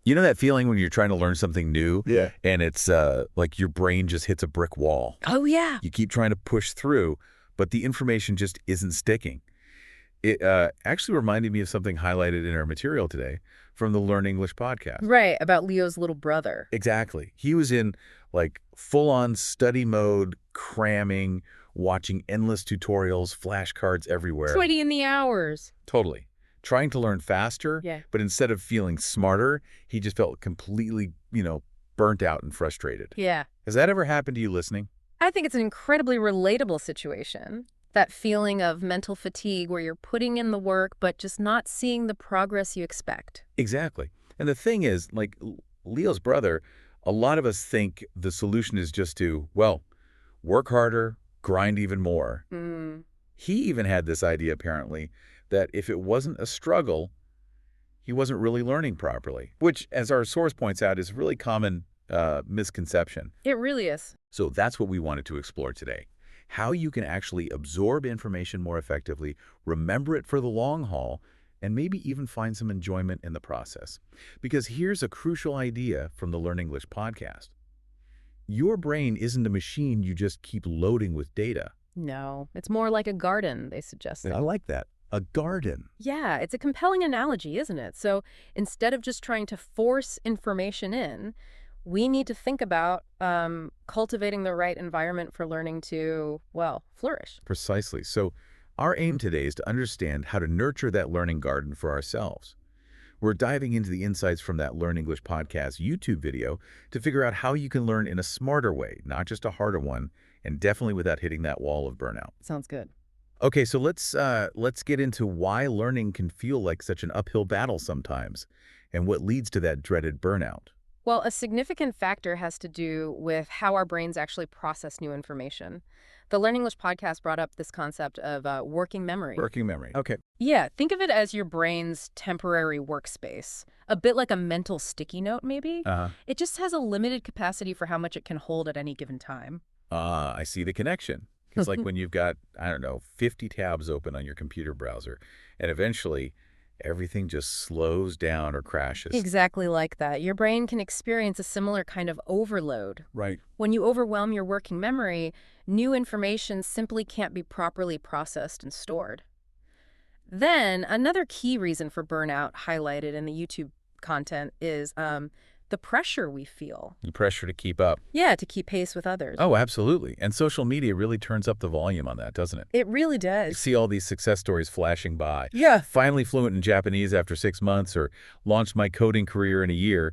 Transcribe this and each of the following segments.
You know that feeling when you're trying to learn something new? Yeah. And it's like your brain just hits a brick wall. Oh, yeah. You keep trying to push through, but the information just isn't sticking. It actually reminded me of something highlighted in our material today from the Learn English podcast. Right, about Leo's little brother. Exactly. He was in like full-on study mode, cramming, watching endless tutorials, flashcards everywhere. Sweaty in the hours. Totally. Trying to learn faster, Yeah. but instead of feeling smarter, he just felt completely, burnt out and frustrated. Yeah. Has that ever happened to you listening? I think it's an incredibly relatable situation. That feeling of mental fatigue where you're putting in the work but just not seeing the progress you expect. Exactly. And the thing is, like Leo's brother, a lot of us think the solution is just to, well, work harder, grind even more. He even had this idea, apparently, that if it wasn't a struggle, he wasn't really learning properly, which, as our source points out, is a really common misconception. It really is. So that's what we wanted to explore today. How you can actually absorb information more effectively, remember it for the long haul, and maybe even find some enjoyment in the process. Because here's a crucial idea from the Learn English podcast. Your brain isn't a machine you just keep loading with data. No, it's more like a garden, they suggested. I like that. A garden. Yeah, it's a compelling analogy, isn't it? So instead of just trying to force information in, we need to think about cultivating the right environment for learning to, well, flourish. Precisely. So our aim today is to understand how to nurture that learning garden for ourselves. We're diving into the insights from that Learn English podcast YouTube video to figure out how you can learn in a smarter way, not just a harder one, and definitely without hitting that wall of burnout. Sounds good. Okay, so let's get into why learning can feel like such an uphill battle sometimes, and what leads to that dreaded burnout. Well, a significant factor has to do with how our brains actually process new information. The Learn English podcast brought up this concept of working memory. Working memory. Okay. Yeah, think of it as your brain's temporary workspace. A bit like a mental sticky note, maybe. It just has a limited capacity for how much it can hold at any given time. I see the connection. It's like when you've got, 50 tabs open on your computer browser, and eventually everything just slows down or crashes. Exactly like that. Your brain can experience a similar kind of overload. Right. When you overwhelm your working memory, new information simply can't be properly processed and stored. Then, another key reason for burnout highlighted in the YouTube content is the pressure we feel. The pressure to keep up. Yeah, to keep pace with others. Oh, absolutely. And social media really turns up the volume on that, doesn't it? It really You does. see all these success stories flashing by. Yeah. Finally fluent in Japanese after 6 months, or launched my coding career in a year.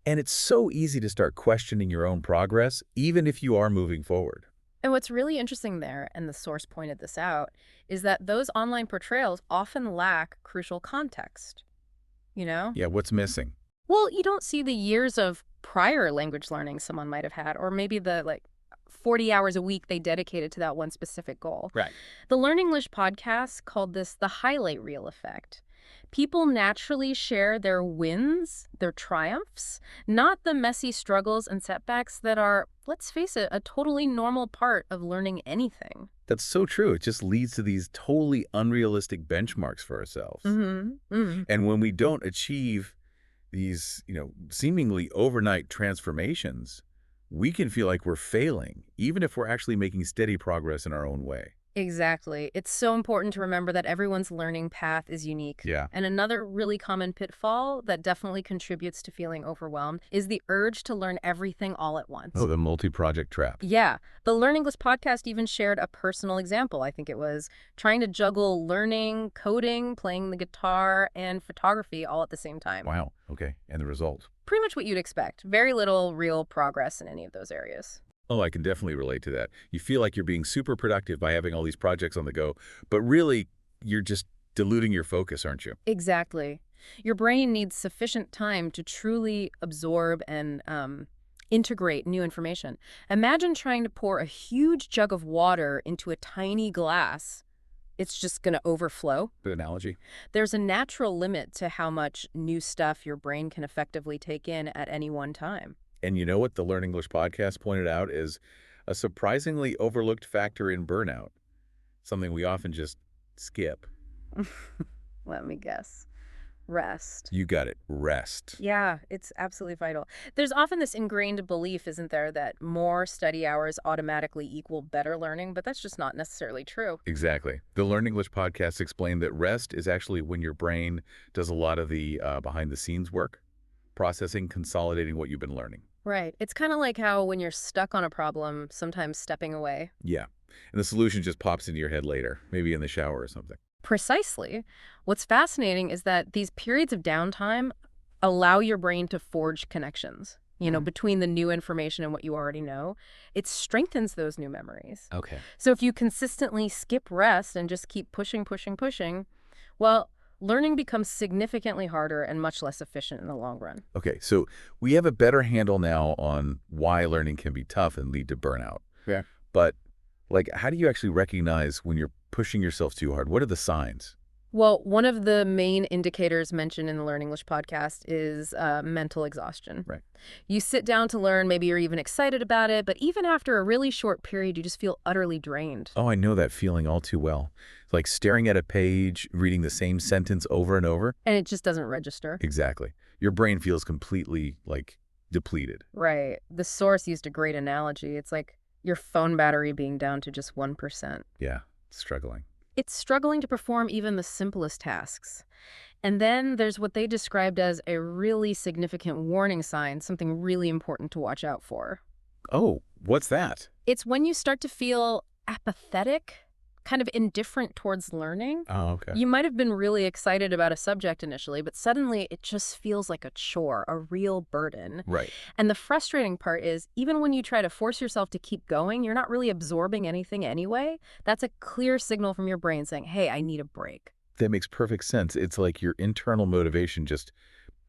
And it's so easy to start questioning your own progress, even if you are moving forward. And what's really interesting there, and the source pointed this out, is that those online portrayals often lack crucial context. You know? Yeah, what's missing? Well, you don't see the years of prior language learning someone might have had, or maybe the 40 hours a week they dedicated to that one specific goal. Right. The Learn English podcast called this the highlight reel effect. People naturally share their wins, their triumphs, not the messy struggles and setbacks that are, let's face it, a totally normal part of learning anything. That's so true. It just leads to these totally unrealistic benchmarks for ourselves. And when we don't achieve these, seemingly overnight transformations, we can feel like we're failing, even if we're actually making steady progress in our own way. Exactly. It's so important to remember that everyone's learning path is unique. Yeah. And another really common pitfall that definitely contributes to feeling overwhelmed is the urge to learn everything all at once. Oh, the multi-project trap. Yeah. The Learn English podcast even shared a personal example. I think it was trying to juggle learning, coding, playing the guitar, and photography all at the same time. Wow. Okay. And the result? Pretty much what you'd expect. Very little real progress in any of those areas. Oh, I can definitely relate to that. You feel like you're being super productive by having all these projects on the go, but really, you're just diluting your focus, aren't you? Exactly. Your brain needs sufficient time to truly absorb and integrate new information. Imagine trying to pour a huge jug of water into a tiny glass. It's just going to overflow. The analogy? There's a natural limit to how much new stuff your brain can effectively take in at any one time. And you know what the Learn English podcast pointed out is a surprisingly overlooked factor in burnout, something we often just skip. Let me guess. Rest. You got it. Rest. Yeah, it's absolutely vital. There's often this ingrained belief, isn't there, that more study hours automatically equal better learning, but that's just not necessarily true. Exactly. The Learn English podcast explained that rest is actually when your brain does a lot of the behind-the-scenes work, processing, consolidating what you've been learning. Right. It's kind of like how when you're stuck on a problem, sometimes stepping away. Yeah. And the solution just pops into your head later, maybe in the shower or something. Precisely. What's fascinating is that these periods of downtime allow your brain to forge connections, between the new information and what you already know. It strengthens those new memories. Okay. So if you consistently skip rest and just keep pushing, well, learning becomes significantly harder and much less efficient in the long run. Okay, so we have a better handle now on why learning can be tough and lead to burnout. Yeah. But, like, how do you actually recognize when you're pushing yourself too hard? What are the signs? Well, one of the main indicators mentioned in the Learn English podcast is mental exhaustion. Right. You sit down to learn, maybe you're even excited about it, but even after a really short period, you just feel utterly drained. Oh, I know that feeling all too well. It's like staring at a page, reading the same sentence over and over. And it just doesn't register. Exactly. Your brain feels completely, like, depleted. Right. The source used a great analogy. It's like your phone battery being down to just 1%. Yeah, struggling. It's struggling to perform even the simplest tasks. And then there's what they described as a really significant warning sign, something really important to watch out for. Oh, what's that? It's when you start to feel apathetic, kind of indifferent towards learning. Oh, okay. You might have been really excited about a subject initially, but suddenly it just feels like a chore, a real burden. Right. And the frustrating part is, even when you try to force yourself to keep going, you're not really absorbing anything anyway. That's a clear signal from your brain saying, hey, I need a break. That makes perfect sense. It's like your internal motivation just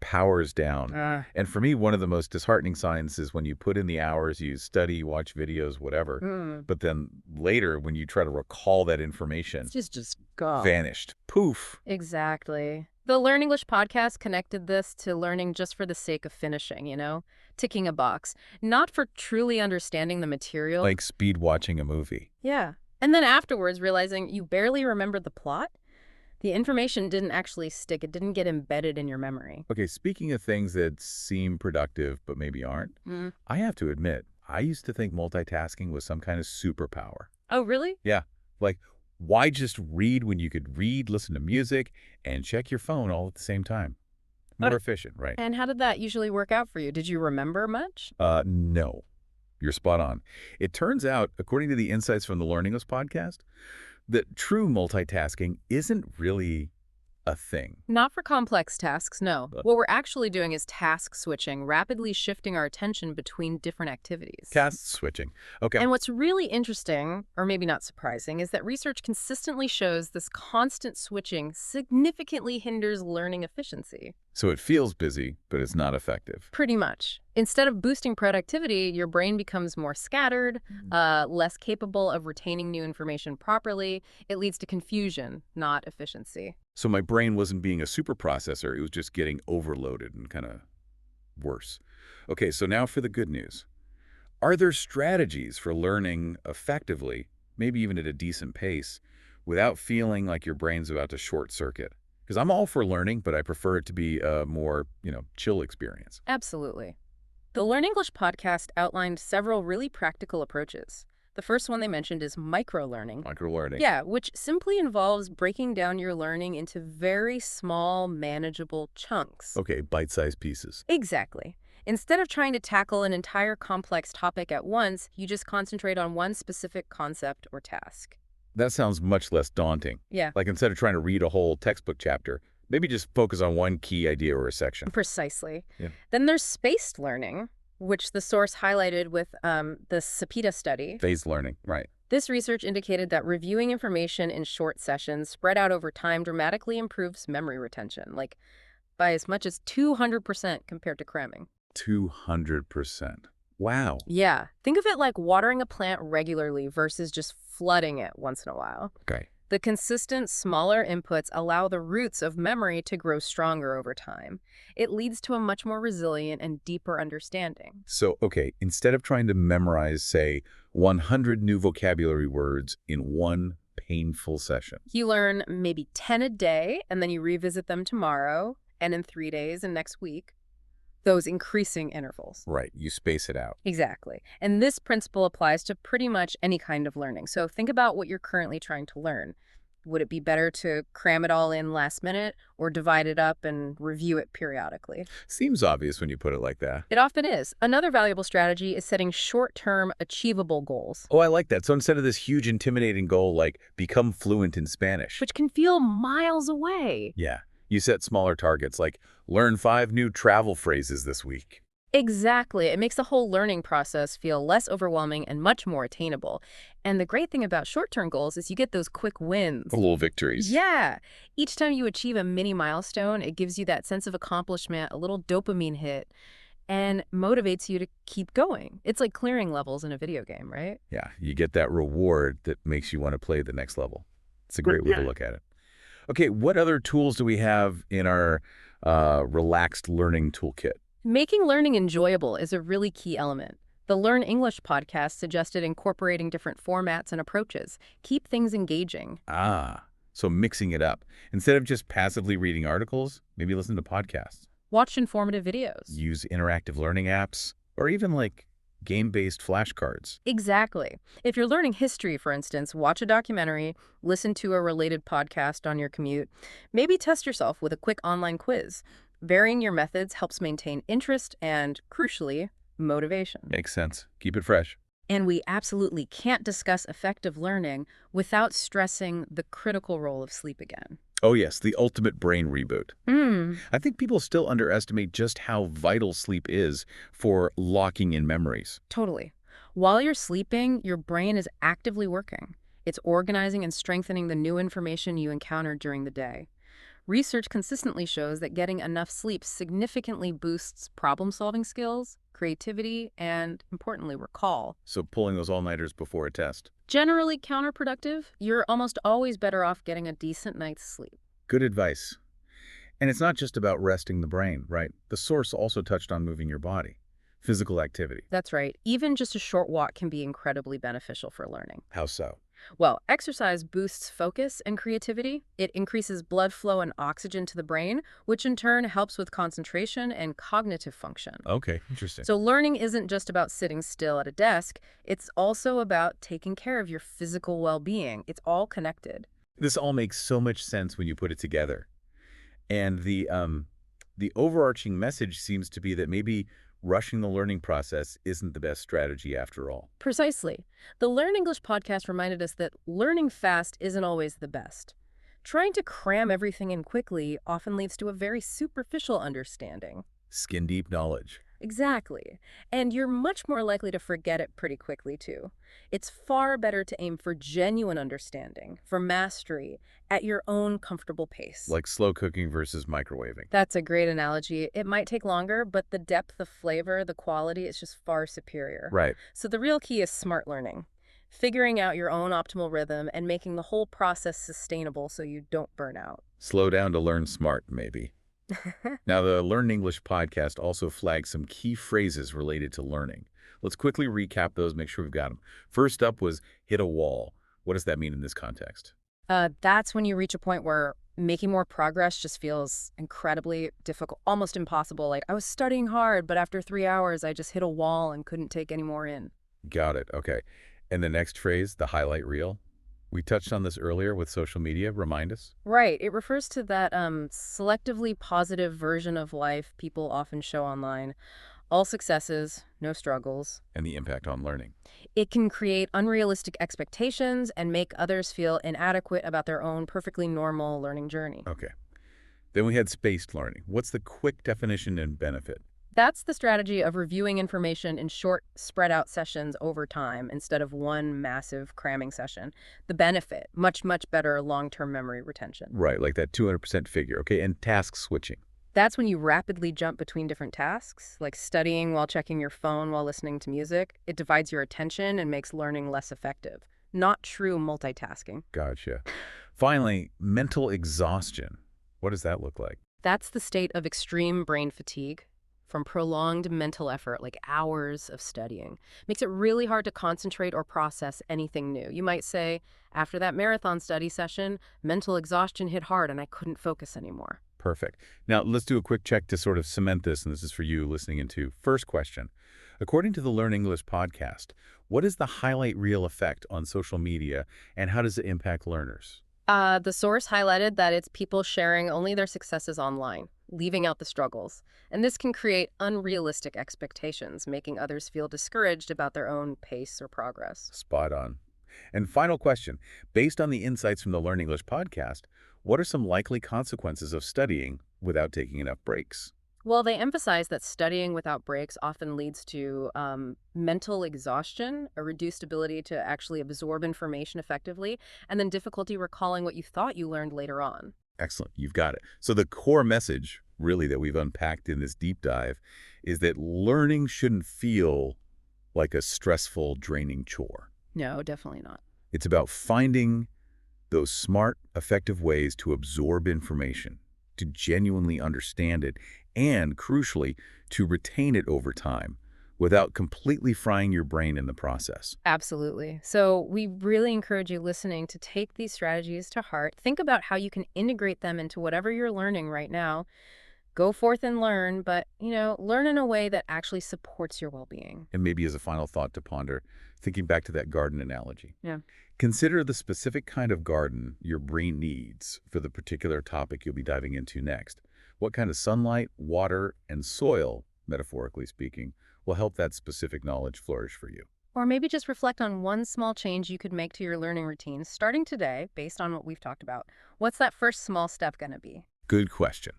powers down. And for me, one of the most disheartening signs is when you put in the hours, you study, watch videos, whatever, but then later when you try to recall that information, It's just gone. vanished. Poof. Exactly. The Learn English podcast connected this to learning just for the sake of finishing, ticking a box, not for truly understanding the material. Like speed watching a movie. Yeah. And then afterwards realizing you barely remembered the plot. The information didn't actually stick. It didn't get embedded in your memory. Okay, speaking of things that seem productive but maybe aren't, I have to admit, I used to think multitasking was some kind of superpower. Oh, really? Yeah, like, why just read when you could read, listen to music, and check your phone all at the same time? More efficient, right? And how did that usually work out for you? Did you remember much? No. You're spot on. It turns out, according to the insights from the Learn English podcast, that true multitasking isn't really a thing. Not for complex tasks, no. What we're actually doing is task switching, rapidly shifting our attention between different activities. Task switching. Okay. And what's really interesting, or maybe not surprising, is that research consistently shows this constant switching significantly hinders learning efficiency. So it feels busy, but it's not effective. Pretty much. Instead of boosting productivity, your brain becomes more scattered, less capable of retaining new information properly. It leads to confusion, not efficiency. So my brain wasn't being a super processor. It was just getting overloaded and kind of worse. Okay, so now for the good news. Are there strategies for learning effectively, maybe even at a decent pace, without feeling like your brain's about to short circuit? Because I'm all for learning, but I prefer it to be a more, chill experience. Absolutely. The Learn English podcast outlined several really practical approaches. The first one they mentioned is micro-learning. Micro-learning. Yeah, which simply involves breaking down your learning into very small, manageable chunks. Okay, bite-sized pieces. Exactly. Instead of trying to tackle an entire complex topic at once, you just concentrate on one specific concept or task. That sounds much less daunting. Yeah. Like instead of trying to read a whole textbook chapter, maybe just focus on one key idea or a section. Precisely. Yeah. Then there's spaced learning, which the source highlighted with the Sapita study. Phased learning, right. This research indicated that reviewing information in short sessions spread out over time dramatically improves memory retention, like by as much as 200% compared to cramming. 200%. Wow. Yeah. Think of it like watering a plant regularly versus just flooding it once in a while. Okay. The consistent, smaller inputs allow the roots of memory to grow stronger over time. It leads to a much more resilient and deeper understanding. So, okay, instead of trying to memorize, say, 100 new vocabulary words in one painful session. You learn maybe 10 a day, and then you revisit them tomorrow, and in 3 days and next week, those increasing intervals. Right. You space it out. Exactly. And this principle applies to pretty much any kind of learning. So think about what you're currently trying to learn. Would it be better to cram it all in last minute or divide it up and review it periodically? Seems obvious when you put it like that. It often is. Another valuable strategy is setting short-term achievable goals, Oh, I like that. So instead of this huge intimidating goal like become fluent in Spanish. which can feel miles away. Yeah. You set smaller targets like learn 5 new travel phrases this week. Exactly. It makes the whole learning process feel less overwhelming and much more attainable. And the great thing about short-term goals is you get those quick wins. Little victories. Yeah. Each time you achieve a mini milestone, it gives you that sense of accomplishment, a little dopamine hit, and motivates you to keep going. It's like clearing levels in a video game, right? Yeah. You get that reward that makes you want to play the next level. It's a great way to look at it. Okay. What other tools do we have in our relaxed learning toolkit? Making learning enjoyable is a really key element. The Learn English podcast suggested incorporating different formats and approaches. Keep things engaging. Ah, so mixing it up. Instead of just passively reading articles, maybe listen to podcasts. Watch informative videos. Use interactive learning apps, or even like game-based flashcards. Exactly. If you're learning history, for instance, watch a documentary, listen to a related podcast on your commute. Maybe test yourself with a quick online quiz. Varying your methods helps maintain interest and, crucially, motivation. Makes sense. Keep it fresh. And we absolutely can't discuss effective learning without stressing the critical role of sleep again. Oh yes, the ultimate brain reboot. Hmm. I think people still underestimate just how vital sleep is for locking in memories. Totally. While you're sleeping, your brain is actively working. It's organizing and strengthening the new information you encountered during the day. Research consistently shows that getting enough sleep significantly boosts problem-solving skills, creativity, and, importantly, recall. So pulling those all-nighters before a test. Generally counterproductive, you're almost always better off getting a decent night's sleep. Good advice. And it's not just about resting the brain, right? The source also touched on moving your body. Physical activity. That's right. Even just a short walk can be incredibly beneficial for learning. How so? Well, exercise boosts focus and creativity. It increases blood flow and oxygen to the brain, which in turn helps with concentration and cognitive function. Okay, interesting. So learning isn't just about sitting still at a desk. It's also about taking care of your physical well-being. It's all connected. This all makes so much sense when you put it together. And the overarching message seems to be that maybe rushing the learning process isn't the best strategy after all. Precisely. The Learn English podcast reminded us that learning fast isn't always the best. Trying to cram everything in quickly often leads to a very superficial understanding. Skin-deep knowledge. Exactly. And you're much more likely to forget it pretty quickly, too. It's far better to aim for genuine understanding, for mastery, at your own comfortable pace. Like slow cooking versus microwaving. That's a great analogy. It might take longer, but the depth, the flavor, the quality is just far superior. Right. So the real key is smart learning. Figuring out your own optimal rhythm and making the whole process sustainable so you don't burn out. Slow down to learn smart, maybe. Now, the Learn English podcast also flags some key phrases related to learning. Let's quickly recap those, make sure we've got them. First up was hit a wall. What does that mean in this context? That's when you reach a point where making more progress just feels incredibly difficult, almost impossible. Like, I was studying hard, but after 3 hours, I just hit a wall and couldn't take any more in. Got it. Okay. And the next phrase, the highlight reel. We touched on this earlier with social media. Remind us. Right. It refers to that selectively positive version of life people often show online. All successes, no struggles. And the impact on learning. It can create unrealistic expectations and make others feel inadequate about their own perfectly normal learning journey. Okay. Then we had spaced learning. What's the quick definition and benefit? That's the strategy of reviewing information in short, spread-out sessions over time instead of one massive cramming session. The benefit, much, much better long-term memory retention. Right, like that 200% figure. Okay, and task switching. That's when you rapidly jump between different tasks, like studying while checking your phone while listening to music. It divides your attention and makes learning less effective. Not true multitasking. Gotcha. Finally, mental exhaustion. What does that look like? That's the state of extreme brain fatigue from prolonged mental effort, like hours of studying. Makes it really hard to concentrate or process anything new. You might say, after that marathon study session, mental exhaustion hit hard and I couldn't focus anymore. Perfect. Now, let's do a quick check to sort of cement this, and this is for you listening into. First question. According to the Learn English podcast, what is the highlight reel effect on social media, and how does it impact learners? The source highlighted that it's people sharing only their successes online, leaving out the struggles. And this can create unrealistic expectations, making others feel discouraged about their own pace or progress. Spot on. And final question. Based on the insights from the Learn English podcast, what are some likely consequences of studying without taking enough breaks? Well, they emphasize that studying without breaks often leads to mental exhaustion, a reduced ability to actually absorb information effectively, and then difficulty recalling what you thought you learned later on. Excellent. You've got it. So the core message, really, that we've unpacked in this deep dive is that learning shouldn't feel like a stressful, draining chore. No, definitely not. It's about finding those smart, effective ways to absorb information, to genuinely understand it, and, crucially, to retain it over time without completely frying your brain in the process. Absolutely. So we really encourage you listening to take these strategies to heart. Think about how you can integrate them into whatever you're learning right now. Go forth and learn, but, learn in a way that actually supports your well-being. And maybe as a final thought to ponder, thinking back to that garden analogy. Yeah. Consider the specific kind of garden your brain needs for the particular topic you'll be diving into next. What kind of sunlight, water, and soil, metaphorically speaking, will help that specific knowledge flourish for you? Or maybe just reflect on one small change you could make to your learning routine starting today based on what we've talked about. What's that first small step going to be? Good question.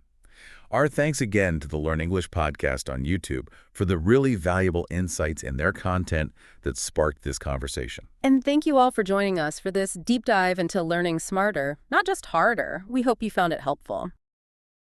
Our thanks again to the Learn English podcast on YouTube for the really valuable insights in their content that sparked this conversation. And thank you all for joining us for this deep dive into learning smarter, not just harder. We hope you found it helpful.